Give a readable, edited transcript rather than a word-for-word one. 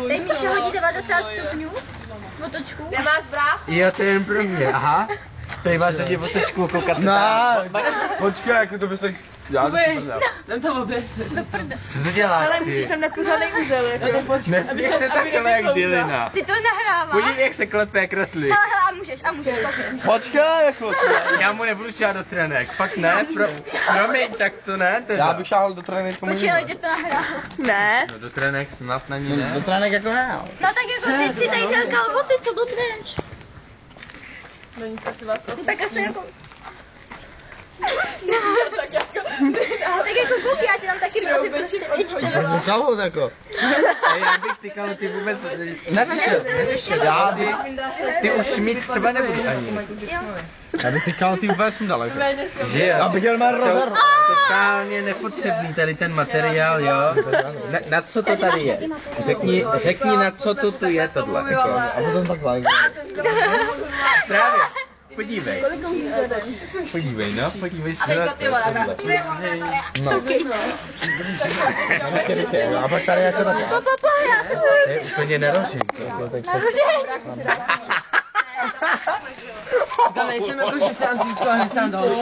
Teď Míša hodí 90 stupňů. Otočku. Nemáš bráchu? Jo, to je jen pro mě, aha. Tady vás sedí otočku koukat se tam. Počkej, jako to by se... Já to si prdel. Jdem to oběsnit. Co to děláš Ale ty? musíš tam nakuřaný úzel, jako. Nespěchte takhle jak Dylina. Ty to nahráváš. Podívej, jak se klepe krotli. Hele, a můžeš, Počkej, jako... Já mu nebudu šát do trenek, fakt ne, promiň, tak to ne teda. Já bych šáhl do trenek po Počkej, tě to nahrál. Ne. No do trenek snad na ní ne. Do trenek jako ne. No tak jako teď si tady dal kalhoty, co blbneš. No nic, asi vás Tak asi jako... Tak jako koukej, já ti dám taky prostě ještě To kalhot jako. Já bych ty kalhoty vůbec nevyšel. Já ty už mít třeba nebudu ani. Já bych ty kalhoty vůbec sundal jako. Že jo? Já bych jel mít rozhor. Totálně nepotřebný tady ten materiál, jo? Na co to tady je? Řekni na co to tu je tohle. Jako. A potom takhle. Právě. Podívej. Podívej, no, podívej se na to. No. A pak tady jako takhle. To je úplně narožení. Já nejsem jako, že se Andříčko a nesám další.